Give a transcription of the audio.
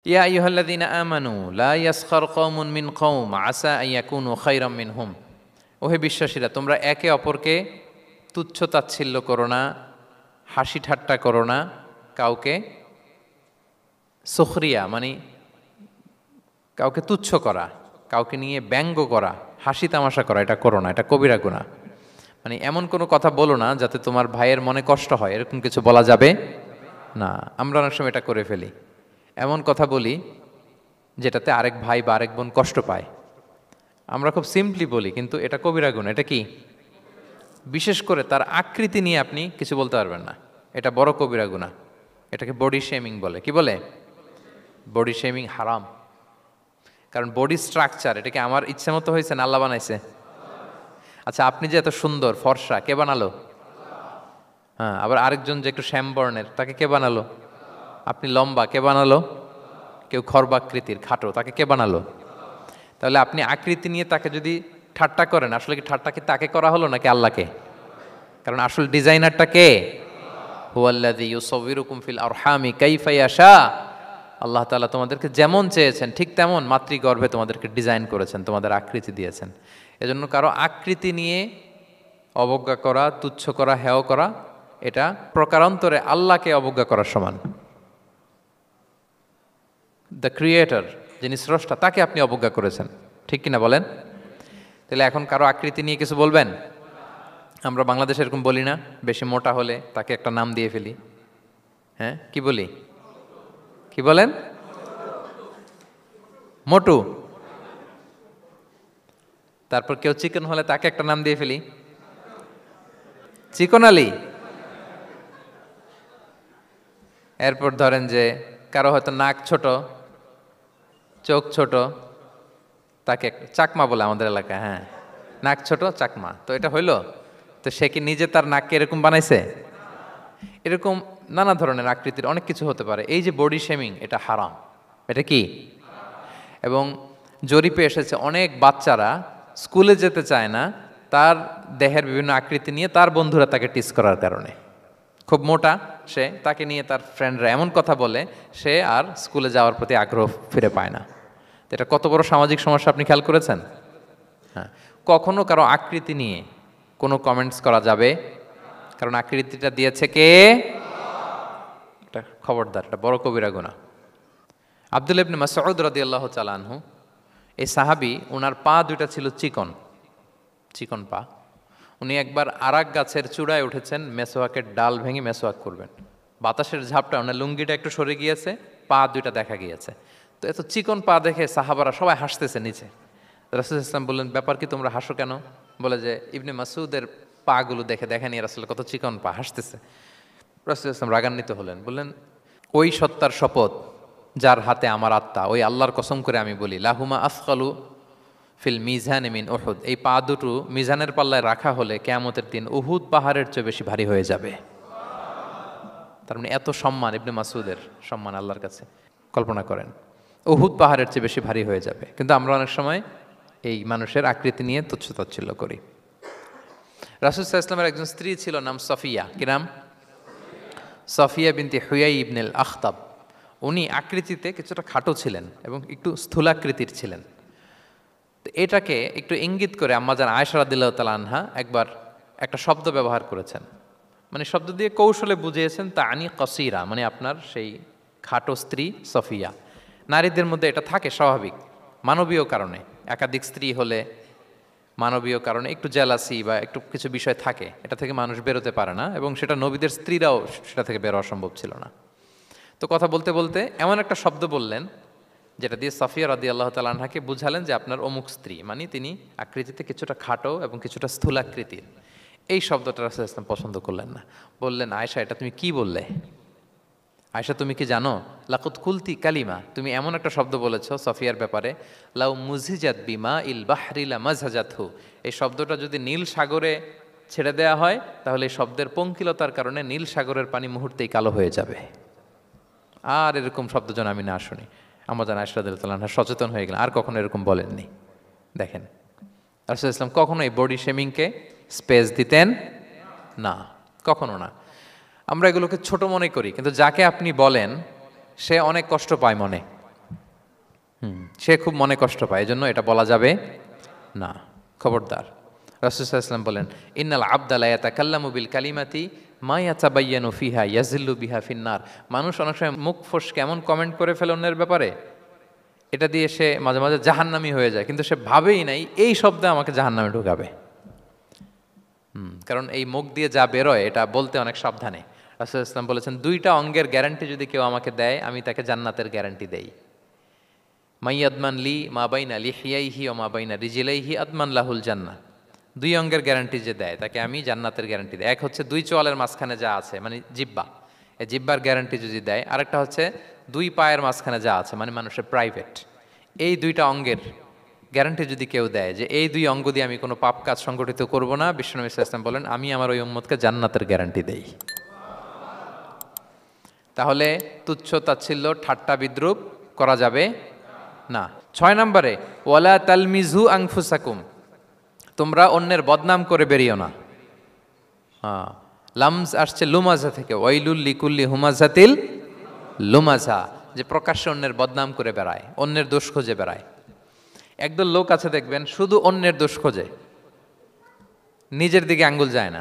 ইয়া আইয়ুহাল্লাযীনা আমানু লা ইয়াসখার কওমুন মিন কওম আসা আন ইয়াকুনু খায়রাম মিনহুম। ওহে বিশ্বাসীরা, তোমরা একে অপরকে তুচ্ছ তাচ্ছিল্য করো না, হাসি ঠাট্টা করো না, কাউকে সুখরিয়া মানে কাউকে তুচ্ছ করা, কাউকে নিয়ে ব্যঙ্গ করা, হাসি তামাশা করা, এটা করো না, এটা কবিরা গুনাহ। মানে এমন কোনো কথা বলো না যাতে তোমার ভাইয়ের মনে কষ্ট হয়, এরকম কিছু বলা যাবে না। আমরা অনেক সময় এটা করে ফেলি, এমন কথা বলি যেটাতে আরেক ভাই বা আরেক বোন কষ্ট পায়। আমরা খুব সিম্পলি বলি, কিন্তু এটা কবিরা গুনাহ। এটা কি? বিশেষ করে তার আকৃতি নিয়ে আপনি কিছু বলতে পারবেন না, এটা বড় কবিরা গুনাহ। এটাকে বডি শেমিং বলে। কি বলে? বডি শেমিং হারাম। কারণ বডি স্ট্রাকচার, এটা কি আমার ইচ্ছা মতো হয়েছে না আল্লাহ বানাইছে? আচ্ছা, আপনি যে এত সুন্দর ফর্সা, কে বানালো? হ্যাঁ, আবার আরেকজন যে একটু শ্যামবর্ণের, তাকে কে বানালো? আপনি লম্বা, কে বানালো? কেউ খর্বাকৃতির খাটো, তাকে কে বানালো? তাহলে আপনি আকৃতি নিয়ে তাকে যদি ঠাট্টা করেন, আসলে কি ঠাট্টা কি তাকে করা হলো নাকি আল্লাহকে? কারণ আসল ডিজাইনারটা কে? হুয়াল্লাযী ইউসাউবিরুকুম ফিল আরহামি কাইফা ইয়াশা। আল্লাহ তাআলা তোমাদেরকে যেমন চেয়েছেন ঠিক তেমন মাতৃগর্ভে তোমাদেরকে ডিজাইন করেছেন, তোমাদের আকৃতি দিয়েছেন। এজন্য কারো আকৃতি নিয়ে অবজ্ঞা করা, তুচ্ছ করা, হেয় করা, এটা প্রকারান্তরে আল্লাহকে অবজ্ঞা করার সমান। দ্য ক্রিয়েটর, যিনি স্রষ্টা, তাকে আপনি অবজ্ঞা করেছেন। ঠিক কিনা বলেন? তাহলে এখন কারো আকৃতি নিয়ে কিছু বলবেন? আমরা বাংলাদেশে এরকম বলি না? বেশি মোটা হলে তাকে একটা নাম দিয়ে ফেলি। হ্যাঁ, কি বলি? কি বলেন? মোটু। তারপর কেউ চিকন হলে তাকে একটা নাম দিয়ে ফেলি, চিকন আলী। এরপর ধরেন যে কারো হয়তো নাক ছোট, চোখ ছোট, তাকে চাকমা বলে আমাদের এলাকায়। হ্যাঁ, নাক ছোট চাকমা। তো এটা হইলো? তো সে কি নিজে তার নাককে এরকম বানাইছে? এরকম নানা ধরনের আকৃতির অনেক কিছু হতে পারে। এই যে বডি শেমিং, এটা হারাম। এটা কি? এবং জরিপে এসেছে অনেক বাচ্চারা স্কুলে যেতে চায় না তার দেহের বিভিন্ন আকৃতি নিয়ে, তার বন্ধুরা তাকে টিস করার কারণে। খুব মোটা সে, তাকে নিয়ে তার ফ্রেন্ডরা এমন কথা বলে, সে আর স্কুলে যাওয়ার প্রতি আগ্রহ ফিরে পায় না। তো এটা কত বড় সামাজিক সমস্যা আপনি খেয়াল করেছেন? হ্যাঁ, কখনো কারো আকৃতি নিয়ে কোনো কমেন্টস করা যাবে? কারণ আকৃতিটা দিয়েছে কে? এটা খবরদার, এটা বড় কবিরা গুনাহ। আব্দুল্লাহ ইবনে মাসউদ রাদিয়াল্লাহু তাআলা আনহু, এই সাহাবী, ওনার পা দুইটা ছিল চিকন, চিকন পা। উনি একবার আরাক গাছের চূড়ায় উঠেছেন, মেসোয়াকের ডাল ভেঙে মেসোয়াক করবেন। বাতাসের ঝাপটা ওনার লুঙ্গিটা একটু সরে গিয়েছে, পা দুইটা দেখা গিয়েছে। তো এত চিকন পা দেখে সাহাবারা সবাই হাসতেছে নিচে। রাসূল ইসলাম বললেন, ব্যাপার কি, তোমরা হাসো কেন? বলে যে ইবনে মাসউদের পাগুলো দেখে দেখেনি রাসূল কত চিকন পা, হাসতেছে। রাসূল ইসলাম রাগান্বিত হলেন, বললেন, ওই সত্তার শপথ যার হাতে আমার আত্মা, ওই আল্লাহর কসম করে আমি বলি, লাহুমা আসকালু ফিল মিজান মিন উহুদ, এই পা দুটো মিজানের পাল্লায় রাখা হলে কিয়ামতের দিন উহুদ পাহাড়ের চেয়ে বেশি ভারী হয়ে যাবে। তার মানে এত সম্মান ইবনে মাসউদের, সম্মান আল্লাহর কাছে, কল্পনা করেন, উহুদ পাহাড়ের চেয়ে বেশি ভারী হয়ে যাবে। কিন্তু আমরা অনেক সময় এই মানুষের আকৃতি নিয়ে তুচ্ছ তাচ্ছিল্য করি। রাসূল সাল্লাল্লাহু আলাইহি ওয়াসাল্লামের একজন স্ত্রী ছিল, নাম সফিয়া। কি নাম? সফিয়া বিনতে হুয়াই ইবনুল আখতাব। উনি আকৃতিতে কিছুটা খাটো ছিলেন এবং একটু স্থূলাকৃতির ছিলেন। তো এটাকে একটু ইঙ্গিত করে আম্মাজান আয়েশা রাদিয়াল্লাহু তাআলা আনহা একবার একটা শব্দ ব্যবহার করেছেন। মানে শব্দ দিয়ে কৌশলে বুঝিয়েছেন, তানি কসিরা, মানে আপনার সেই খাটো স্ত্রী সফিয়া। নারীদের মধ্যে এটা থাকে স্বাভাবিক, মানবীয় কারণে। একাধিক স্ত্রী হলে মানবীয় কারণে একটু জেলাসি বা একটু কিছু বিষয় থাকে, এটা থেকে মানুষ বেরোতে পারে না, এবং সেটা নবীদের স্ত্রীরাও সেটা থেকে বেরোয়া সম্ভব ছিল না। তো কথা বলতে বলতে এমন একটা শব্দ বললেন যেটা দিয়ে সফিয়া রাদিয়াল্লাহু তাআলা আনহাকে বুঝালেন যে আপনার অমুক স্ত্রী, মানে তিনি আকৃতিতে কিছুটা খাটো এবং কিছুটা স্থূলাকৃতির। এই শব্দটা রাসূল ইসলাম পছন্দ করলেন না। বললেন, আয়েশা, এটা তুমি কি বললে? আয়েশা, তুমি কি জানো, লাকুত কুলতি কালিমা, তুমি এমন একটা শব্দ বলেছো সফিয়ার ব্যাপারে, লাউ মুজিজাত বিমা ইল বাহরি লা মাজহাজাতহু, এই শব্দটা যদি নীল সাগরে ছেড়ে দেয়া হয় তাহলে এই শব্দের পঙ্কিলতার কারণে নীল সাগরের পানি মুহূর্তেই কালো হয়ে যাবে। আর এরকম শব্দ যেন আমি না শুনি। আম্মাজান আয়েশা রাদিয়াল্লাহু তাআলা আনহা সচেতন হয়ে গেলেন, আর কখনো এরকম বলেননি। দেখেন, রাসূল ইসলাম কখনো এই বডি শেমিংকে স্পেস দিতেন না, কখনো না। আমরা এগুলোকে ছোট মনে করি, কিন্তু যাকে আপনি বলেন সে অনেক কষ্ট পায় মনে। সে খুব মনে কষ্ট পায়, এজন্য এটা বলা যাবে না, খবরদার। রাসূল সাল্লাল্লাহু আলাইহি ওয়াসাল্লাম বলেন, ইন্নাল আবদা লা ইয়াতাকাল্লামু বিল কালিমাতি মা ইয়াতাবায়্যানু ফিহা ইয়াজিল্লু বিহা ফিন্নার। মানুষ অনেক সময় মুখ ফসকে এমন কমেন্ট করে ফেলে অন্যের ব্যাপারে, এটা দিয়ে সে মাঝে মাঝে জাহান্নামী হয়ে যায়, কিন্তু সে ভাবেই নাই এই শব্দে আমাকে জাহান্নামে ঢুকাবে। কারণ এই মুখ দিয়ে যা বেরোয় এটা বলতে অনেক সাবধানে। রাসূল ইসলাম বলেছেন, দুইটা অঙ্গের গ্যারান্টি যদি কেউ আমাকে দেয়, আমি তাকে জান্নাতের গ্যারান্টি দেই। মাইয়াদমান লি মা বাইনা লিহিয়াইহি ওয়া মা বাইনা রিজিলাইহি আদমান লাহুল জান্নাহ। দুই অঙ্গের গ্যারান্টি যে দেয় তাকে আমি জান্নাতের গ্যারান্টি দেই। এক হচ্ছে দুই চোয়ালের মাঝখানে যা আছে মানে জিহ্বা, এই জিহ্বার গ্যারান্টি যদি দেয়। আরেকটা হচ্ছে দুই পায়ের মাঝখানে যা আছে মানে মানুষের প্রাইভেট। এই দুইটা অঙ্গের গ্যারান্টি যদি কেউ দেয় যে এই দুই অঙ্গ দিয়ে আমি কোনো পাপ কাজ সংগঠিত করব না, বিশ্বনবী সাল্লাল্লাহু আলাইহি ওয়াসাল্লাম বলেন আমি আমার ওই উম্মতকে জান্নাতের গ্যারান্টি দেই। তাহলে তুচ্ছ তাচ্ছিল্য ঠাট্টা বিদ্রুপ করা যাবে না। 6 নম্বরে, ওয়ালা তালমিজু আনফুসাকুম, তোমরা অন্যের বদনাম করে বেরিও না। লামজ আসছে লুমাজা থেকে, ওয়াইলুল লিকুল্লি হুমাজাতিল লুমাজা, যে প্রকাশ্যে অন্যের বদনাম করে বেড়ায়, অন্যের দোষ খুঁজে বেড়ায়। একদল লোক আছে দেখবেন শুধু অন্যের দোষ খোঁজে, নিজের দিকে আঙ্গুল যায় না।